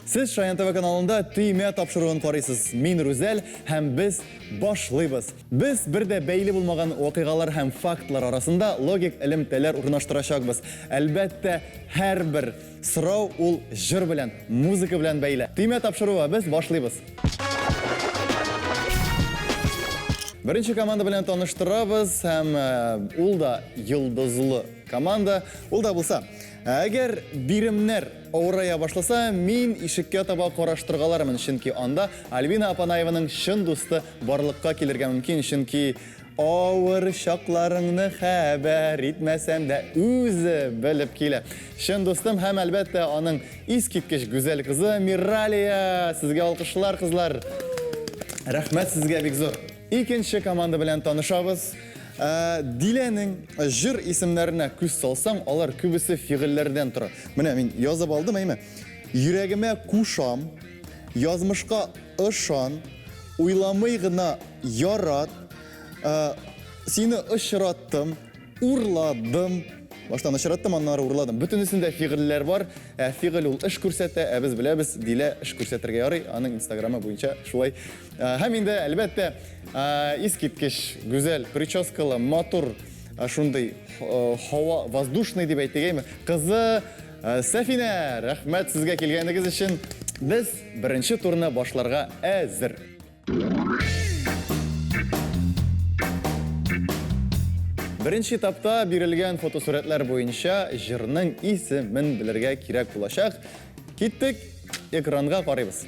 Сіз Шаян ТВ каналында түйме тапшыруын қарайсыз. Мен Рүзәл һәм біз башлыйбыз. Біз бірде бәйлі булмаган оқиғалар һәм фактлар арасында логик элемтәләр урнаштырачакбыз. Әлбәттә, һәрбер сорау ул җыр белән, музыка белән бәйле. Түйме тапшыруы біз башлыйбыз. Беренче команда белән таныштырабыз һәм ул да йолдызлы команда. Ул да булса, әгәр биремнәр авырая башласа, мин ишеккә таба караштыргалармын, чөнки анда Альбина Апанаеваның чын дусты барлыкка килергә мөмкин, чөнки авыр чакларыңны хәбәр итмәсәм дә үзе белеп килә. Чын дустым һәм әлбәттә аның искиткеч гүзәл кызы Миралия. Сезгә алкышлар, кызлар. Рәхмәт сезгә бик зур. Икенче команда белән танышабыз. Диләнең җыр исемнәренә күз салсаң, алар күбесе фигыльләрдән тора. Менә мин язып алдым, әйме. Йөрәгемә кушам, язмышка ышан, уйламый гына ярат, сине ышраттым, урладым. Баштан ышраттым, аннары урладым. Бөтенесендә фигыльләр бар. Фигыль ул эш күрсәтә, без беләбез, Дилә эш күрсәтергә ярый, аның Инстаграмы буенча шулай. Һәм инде әлбәттә искиткеч, гүзәл, прическалы, матур, шундый һава воздушный дип әйтегәйме. Кызы Сафина, рәхмәт сезгә килгәнегез өчен. Без беренче турны башларга әзер. Беренче этапта бирелгән фотосурәтләр буенча җырның исемен белергә кирәк булачак. Киттек, экранга карыйбыз.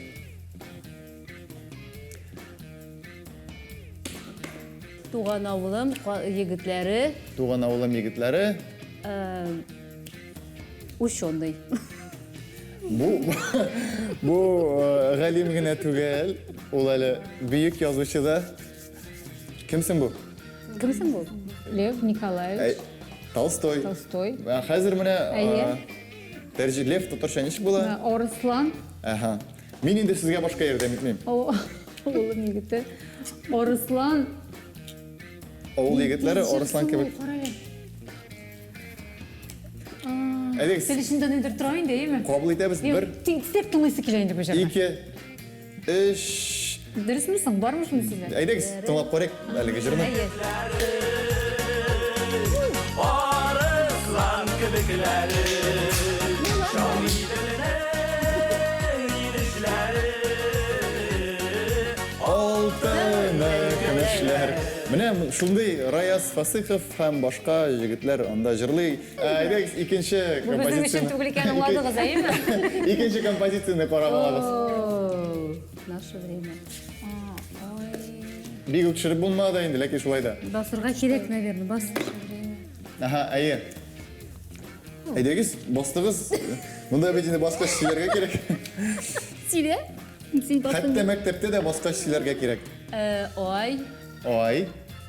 Туган авылым егетләре. Туган авылым егетләре. Ученый. Бу галим генә түгел, ул әле бөек язучы да. Кимсең бу? Кимсең бу? Лев Николаевич. Толстой. Хәзер менә Лев татарча ничек була? Орыслан. Мин инде сезгә башка ярдәм итмим. Авылым егете. Орыслан. Авыл егетләре Орыслан кебек. Телешендә нидер тора инде, әйме? Кабул итәбез бер. Тиңсеп тыңлыйсы килә инде бу җырны. 2 3 Дөресме соң, бармы шуны сездә? Әйдәгез, тыңлап карыйк әлеге җырны. Арыслан кебекләре, шагыйрьләре, ирекләре, алтын көмешләр. Менә шундый Раяз Фасыхов һәм башка җегетләр анда җырлый. Әйдәгез, икенче Безнең өчен түгел икән аңладыгыз, әйме? Икенче композицияне карап алабыз. Наше время. Бик үк төшереп булмады инде, ләкин шулай да. Басырга кирәк, наверное, бас. Әйе. Әйдәгез, бастыгыз. Монда бит инде башка эшләргә кирәк. Сиде? Син басың. Хәтта мәктәптә дә башка эшләргә кирәк. Ай.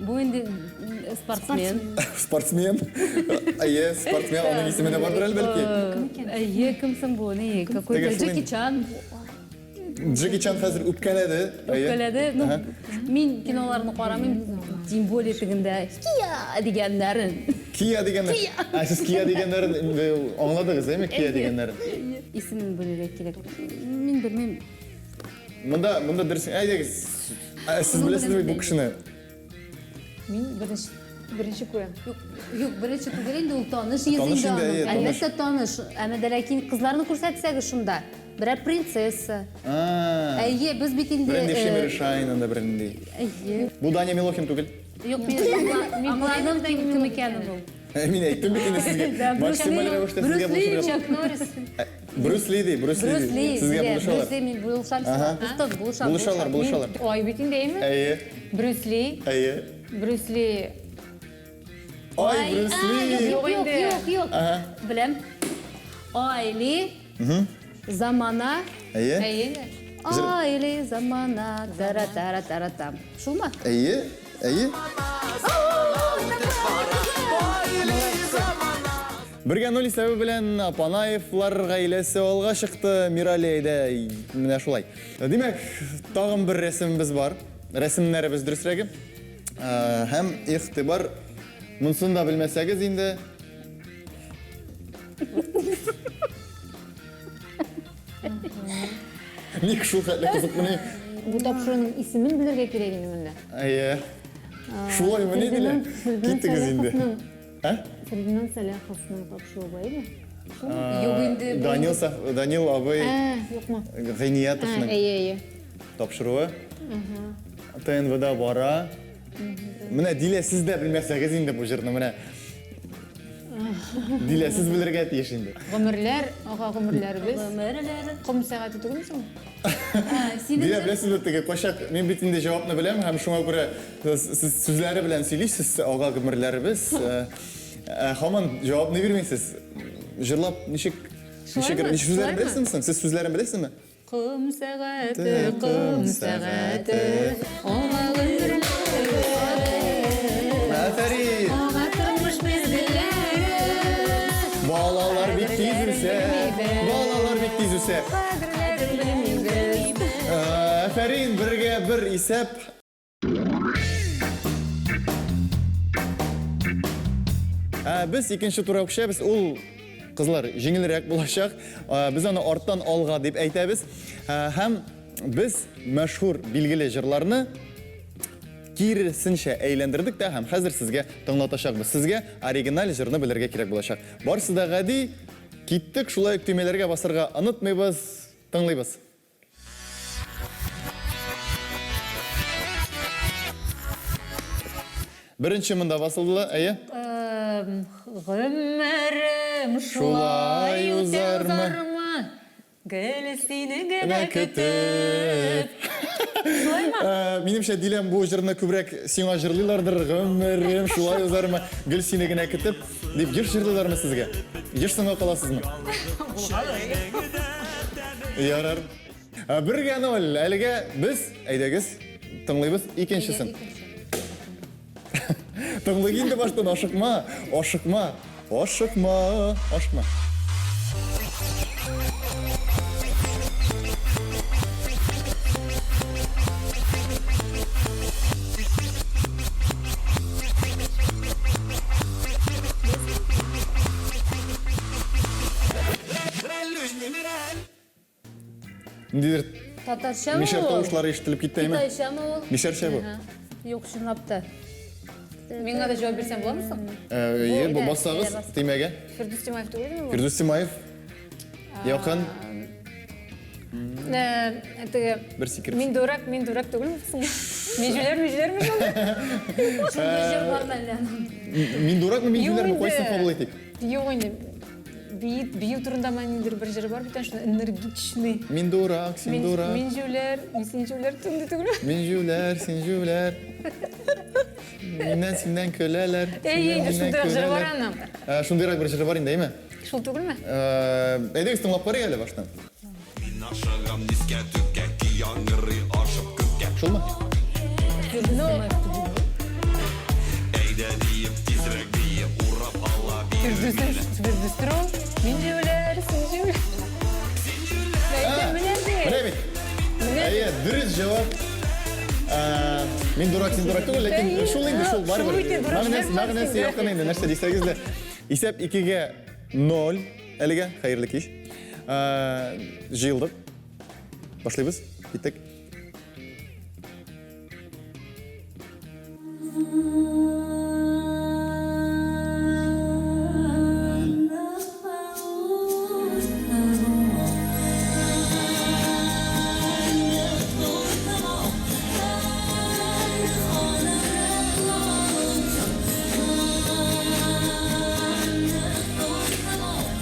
Бу инде спортсмен. Спортсмен. Әйе, спортсмен, аның исеме дә бардыр әлбәттә. Әйе, кимсең бу? Не, какой-то Джеки Чан. Джеки Чан хәзер үпкәләде. Үпкәләде. Мин киноларны карамыйм, тем более тегендә Кия дигәннәрен. Кия дигәннәр. Сез Кия дигәннәрен аңладыгыз, әйме, Кия дигәннәрен? Исемен белергә кирәк. Мин белмим. Монда дөрес, әйдәгез. Сез беләсезме бу кешене? Мин беренче күрәм. Юк, беренче түгел инде ул таныш йөзендә. Әлбәттә таныш. Әмма ләкин кызларны күрсәтсәгез шунда. Берәр принцесса. Әйе, без бит инде. Беренче Шимершайн анда беренди. Әйе. Бу Даня Милохин түгел. Юк, мин аңладым кем икәнен ул. Мин әйттем бит инде сезгә. Максималь рәвештә сезгә булышырга. Чак Норрис. Брюс Ли. Сезгә булышалар. Брюс Ли, мин булышам. Булышалар. Ай бит инде, әйме? Әйе. Брюс Ли. Әйе. Брюс Ли. Ай, Брюс Ли. Юк. Беләм. Айли. Замана. Әйе. Айли замана. Тара-тара-тара-там. Шулма? Әйе. Бергә 0 сәбәбе белән Апанаевлар гаиләсе алга чыкты. Миралиядә менә шулай. Димәк, тагын бер рәсемебез бар. Рәсемнәребез дөресрәге. Һәм игътибар монысын да белмәсәгез инде. Ник шул хәтле кызык менә. Bu тапшыруның исемен белергә кирәк инде монда. Әйе. Шулай менә диле. Киттегез инде. Ә? Фердинанд Саляховның тапшыруы баймы? Юк инде. Данил абый Юкмы? Гайниятовның Әйе. тапшыруы. ТНВда бара. Менә диле сез дә белмәсәгез инде бу җырны менә. Диле сез белергә тиеш инде. Гомерләр, гомерләрбез. Мөрләр. Ком сәгате түгелме соң? Синең Диле беләсез теге качак мин бит инде җавапны беләм һәм шуңа күрә сез сүзләре белән сөйлисез ага гомерләрбез. Һаман җавапны бирмисез. Җырлап ничек сүзләрен беләсезме? Сез сүзләрен беләсезме? Ком сәгате, аңа гомерләр. Афәрин! Аңа тормыш мезгелләре. Балалар бик тиз үсә. Балалар бик тиз үсә. Кадерләдер белмибез. Афәрин, бергә бер исәп. Без икенче турга күчәбез. Ул кызлар җиңелрәк булачак. Без аны арттан алга дип әйтәбез. Һәм без мәшһүр билгеле җырларны киресенчә әйләндердек тә һәм хәзер сезгә тыңлатачакбыз. Сезгә оригиналь җырны белергә кирәк булачак. Барысы да гади. Киттек, шулай ук төймәләргә басырга онытмыйбыз. Тыңлыйбыз. Беренче монда басылды, әйе? Гомерем Шулай узармы? Гел сине генә Генә көтеп. Минемчә диләм бу җырны күбрәк сиңа җырлыйлардыр. Гомерем шулай узармы? Гел сине генә көтеп дип җырлыйлармы сезгә? Җырсыңа каласызмы? Ярар. 1-0. Әлегә без әйдәгез тыңлыйбыз икенчесен. Тыңлыйг инде баштан ашыкма. Ниндидер татарча мишәр ул. тавышлары ишетелеп киттеме? Китайчамы ул? Мишәрчә бу. Юк, чынлап та. Миңа да җавап бирсәң буламы соң? Бу бассагыз тимәгә. Фирдус Тимаев түгелме бу? Фирдус Тимаев. Якын. Теге Бер сикер. Мин дурак түгелме соң? Межеләрме соң? Шундай җыр бар мәллә. Мин дуракмы, мин җүләрме? Кайсын кабул итик? Юк инде. Бию турында мәнендер бер җыры бар бит, шуны энергичный. Мин дурак, син дурак. Мин җүләр, син җүләр түгелме? Мин җүләр, син җүләр. Миннән синнән көләләр. Шундай җыры бар аның. Шундыйрак бер җыры бар инде, әйме? Шул түгелме? Әйдәгез тыңлап карыйк әле баштан. Ашыгам дискә түккә, яңгырый ашып күккә. Шулмы? Әйдә диеп, тизрәк диеп, урап ала бир. Фирдустыру, мин җүләр, син җүләр. Менә бит. Әйе, дөрес җавап. Мин дурак, син дурак түгел, ләкин шул инде, шул барыбер. Мәгънәсе якын инде, нәрсә дисәгез дә. Исәп 2-0. Әлегә хәерле кич. Җыелдык. Башлыйбыз. Киттек.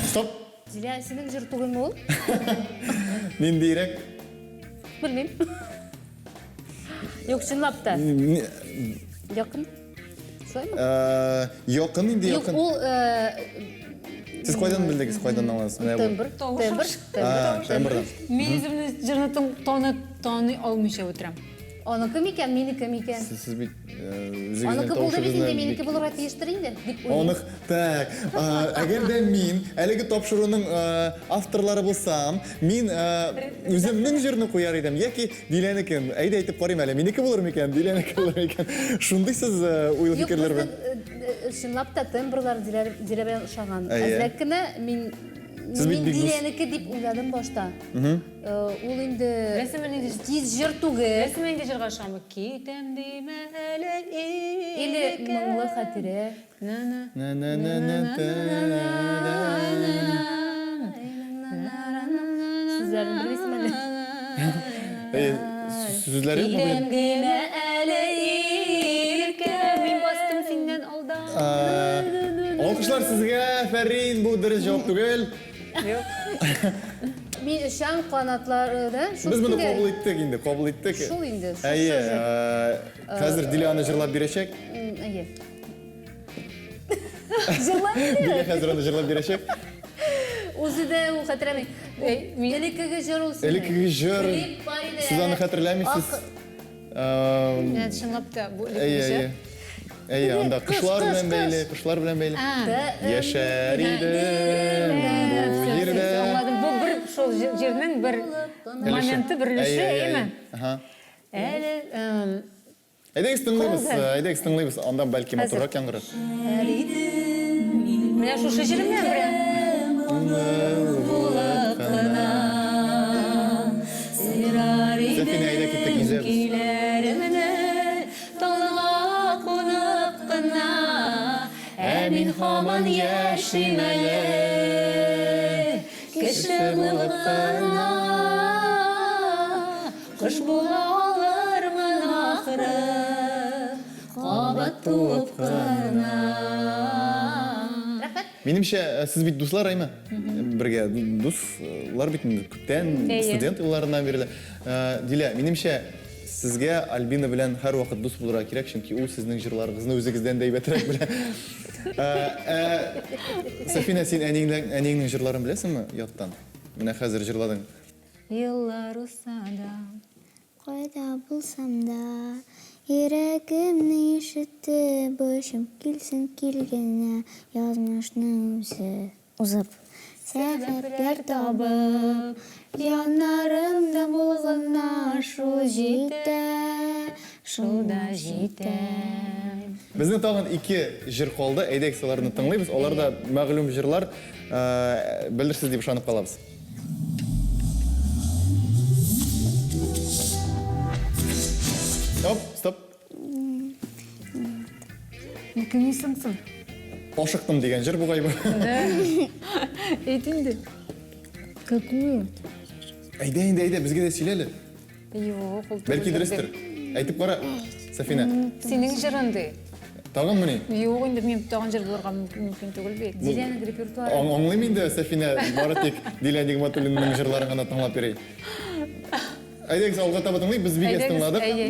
Стоп. Зилә, синең җыр түгелме ул? Ниндирәк? Белмим. Юк, чынлап та. Якын. Шулаймы? Якын инде, Юк, якын. ул Сез кайдан билдегез, кайдан аласыз? тембр. Тембрдан. Мин үземне җырны таный алмыйча утырам. Аныкы микән, минеке микән? Сез бит үзегезнең Аныкы булды бит инде, тавышыгызны минеке булырга тиештер инде, дип уйлыйм. Онык, так, әгәр дә мин әлеге тапшыруның авторлары булсам, мин үземнең җырны куяр идем, яки Диләнекен. Әйдә әйтеп карыйм әле, минеке булыр микән, Диләнеке булыр микән? Шундый сез уйлы Юк, фикерләр безнең чынлап та тембрлар Дилә белән ошаган. Әйе. Әзрәк кенә мин Сіз бит бик дус. Диленеке дип уйладым башта. Ул инде Рәсемен инде тиз җыр түгел. Рәсемен инде җырга шамы китәм диме әле Или моңлы хатирә. На-на. Сүзләрен белмисең әле. Сүзләре бу бит. Диме әле иркә мин бастым синнән алда. Алкышлар сезгә, Фәрин, бу дөрес җавап түгел. Мин өчен канатларда шул Без моны инде. кабул иттек инде, кабул иттек. Шул инде. Әйе, хәзер Диләне җырлап бирәчәк. Әйе. Дилә хәзер аны җырлап бирәчәк. Үзе дә ул хәтерәми. Элеккеге җыр ул. Элеккеге җыр. Сез аны хәтерләмисез? Ә чынлап та бу Әйе. Әйе, анда кышлар белән бәйле, кышлар белән бәйле. Яшәр идем бу җирдә. Аңладым. Бу бер шул җирнең бер моменты, бер өлеше, әйеме? Әле Әйдәгез тыңлыйбыз, анда бәлки матуррак яңгырар. менә шушы җиремнән бер. Сәфинә, әйдә киттек изәбез. Мин һаман яшим әле кеше булып кына кыш була алырмын ахыры кабат туып кына. Минемчә, сез бит дуслар айма? Бергә дуслар бит күптән студент елларыннан бирле. Дилә, минемчә, сезгә Альбина белән һәр вакыт дус булырга кирәк, чөнки ул сезнең җырларыгызны үзегездән дә әйбәтрәк белә. Сафина, син әнинең җырларын беләсеңме яттан? Менә хәзер җырладың. Еллар усада Кайда булсам да, йөрәгемне ишетеп, башым килсен килгәнә, язмышны узып. Сәбәпләр табып, яннарымда булганда шул җитә, шул да җитә. Безнең тагын 2 җыр калды. Әйдәк аларны тыңлыйбыз. Алар да мәгълүм җырлар. Белерсез дип ышанып калабыз. Стоп. Кемне соңсың? Ашыктым дигән җыр бугайбы. Әйт инде. Какую? Әйдә, безгә дә сөйләле. Юк, ул Бәлки дөрестер. Әйтеп кара, Сафина. Синең җырыңды. Тагынмы ни? Юк, инде мин тагын җыр булырга мөмкин түгел бит. Диленең репертуары. Аңлыйм инде, Сафина, бары тик Дилә Нигъмәтуллинның җырларын гына тыңлап йөри. Әйдәгез алга таба тыңлыйк, без бик тыңладык. Әйе.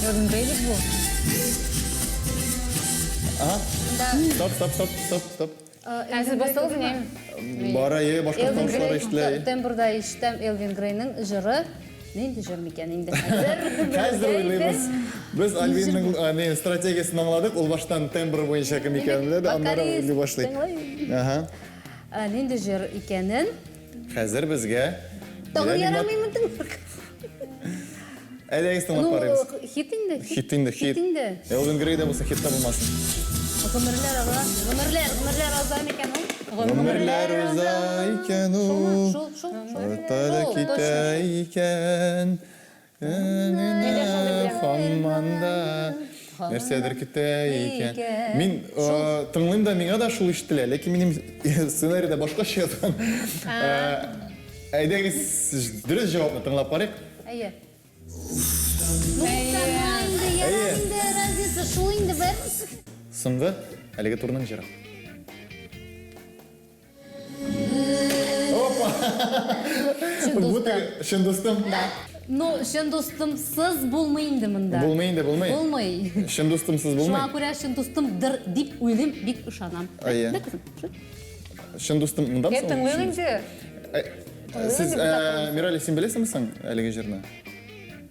Элвин Грей бу. Стоп. Сез бастыгыз не? Бара, башка тавышлар ишетелә. Тембрда ишетәм Элвин Грейның җыры. Нинди җыр микән инде хәзер? Хәзер уйлыйбыз. Без Альбинның стратегиясын аңладык. Ул баштан тембр буенча кем икәнен белде, аннары уйлый башлый. Нинди җыр икәнен? Хәзер безгә Тагын ярамыймы тыңлар? Әйдәгез тыңлап карыйбыз. Хит инде. Хит инде. Элвин Грейда булса хит табылмасын. Гомерләр азан икән ул. Гомерләр уза икән ул. Шул. Ортада китә икән. Хамманда нәрсәдер китә икән. Мин тыңлыйм да миңа да шул ишетелә, ләкин минем сценарийда башкача яткан. Әйдәгез дөрес җавапны тыңлап карыйк. Әйе. Шул инде бер. Соңгы әлеге турның җыры. Шын достым. Ну, шын достымсыз булмый инде монда. Булмый. Булмый. Шын достымсыз булмый. Шуңа күрә шын достымдыр дип уйлыйм, бик ышанам. Әйе. Шын достым монда Әйт тыңлыйм инде. Сез Мирали, син беләсеңме әлеге җырны?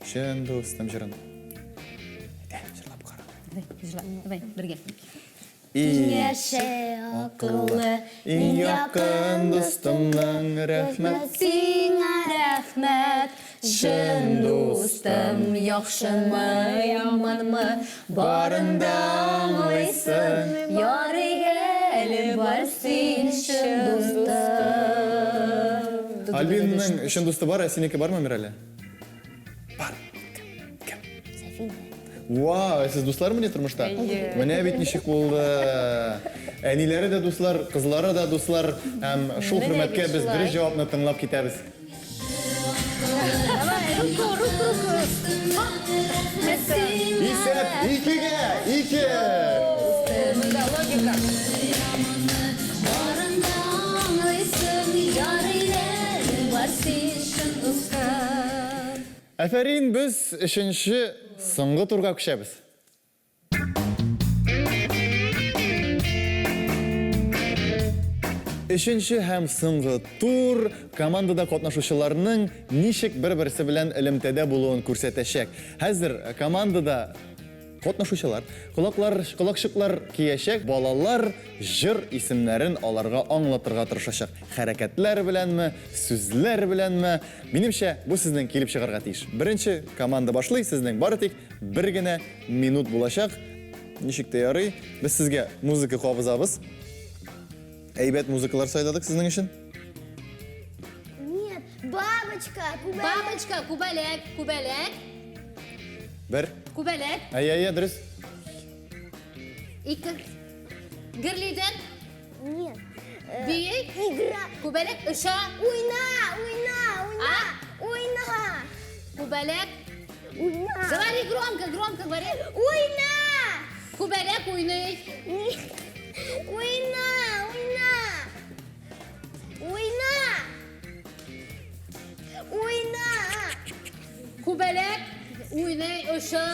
Шын достым җырын. Җырлап кара. Давай, бергә. Яшә акыллы, Иң якын достымның рәхмәт. сиңа рәхмәт. Шын достым, яхшымы, яманмы, барында аңлайсың, ярый әлі бар сен шын достым. Альбиннің шын досты бар, сенікі бар ма, Мирали? Бар. Кім? Вау, сіз достар ма не тұрмышта? Міне бет нешік болды. Әнилері де достар, қызлары да достар. Шул хүрмәтке біз бір жауапны тыңлап кетеміз. Исәп, икеге, ике! Барында аңлайсың, ярый әлі бар сен шын достым. Әфәрин, біз үшінші соңғы турға күшәбіз. Үшінші һәм соңғы тур командада катнашучыларның ничек бер-берсе белән элемтәдә булуын күрсәтәчәк. Хәзер командада катнашучылар колакчыклар киячәк, балалар җыр исемнәрен аларга аңлатырга тырышачак. Хәрәкәтләр беләнме, сүзләр беләнме? Минемчә, бу сезнең килеп чыгарга тиеш. Беренче команда башлый, сезнең бары тик бер генә минут булачак. Ничек тә ярый? Без сезгә музыка кабызабыз. Әйбәт музыкалар сайладык сезнең өчен. Нет, бабочка, кубалек. Бабочка, күбәләк, күбәләк, Бер. күбәләк, Әйе, дөрес. ике. Гирлидер, Нет. бик, Игра. күбәләк, ұша, Уйна, уйна, уйна, уйна, күбәләк. уйна. Говори громко говори. Уйна. Күбәләк уйный. Уйна, уйна. Уйна. Уйна. Күбәләк уйный, ұша.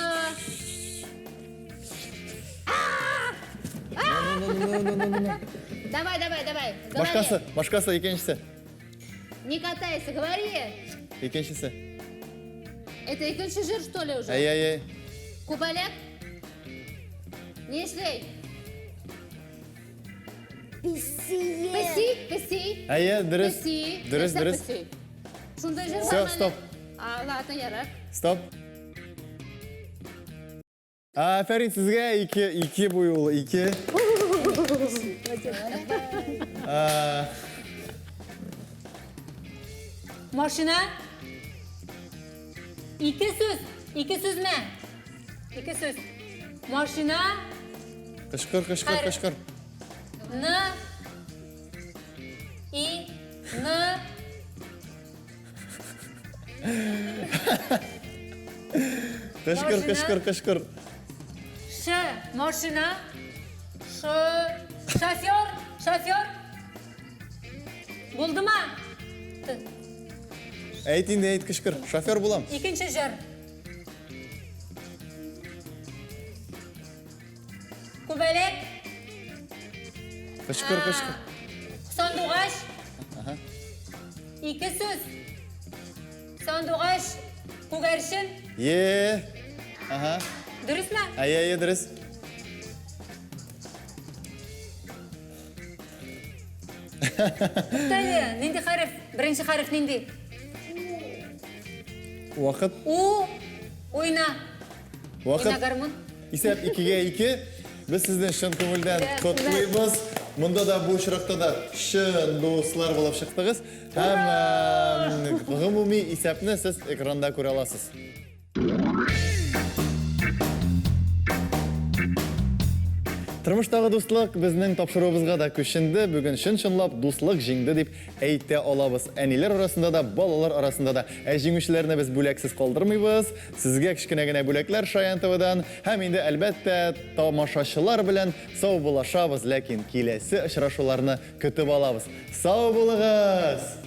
Давай. Башкасы икенчесе. Не катайся, говори. Икенчесе. Это икенче жир, что ли, уже? Әйе. Күбәләк. Не эшләй. Писие. Песи. Әйе, дөрес. Песи. Дөрес. Шундай жир Всё, бар стоп. Атын ярак. Стоп. Афәрин сезгә ике буюлы, ике. Машина. İki söz. İki söz ne? İki söz. Машина. Кышкыр. Н. И. Н. Кышкыр. Ш. Машина. Ш. Шофер. Buldu mu? Әйт инде, әйт, кышкыр. Шофер булам. İkinci jır. Kubelek. Кышкыр. Sanduğaç. İki söz. Sanduğaç. Kugerşin. Ye. Aha. Dürüst mü? Әйе, дөрес. Tabii. Nindi harf? Birinci harf nindi? Вакыт. U. Oyna. Вакыт. Oyna garmon. Исәп 2-2. Без сездән шын күңелдән Рәхмәт. котлыйбыз. Монда да бу очракта да шын дуслар булып чыктыгыз. Һәм гомуми исәпне сез экранда күрә аласыз. Тормыштагы дуслык безнең тапшыруыбызга да күченде. Бүген чын-чынлап дуслык җиңде дип әйтә алабыз. Әниләр арасында да, балалар арасында да. Ә җиңүчеләрне без бүләксез калдырмыйбыз. Сезгә кичкенә генә бүләкләр Шаян ТВ-дан һәм инде әлбәттә тамашачылар белән сау булашабыз, ләкин киләсе очрашуларны көтеп алабыз. Сау булыгыз!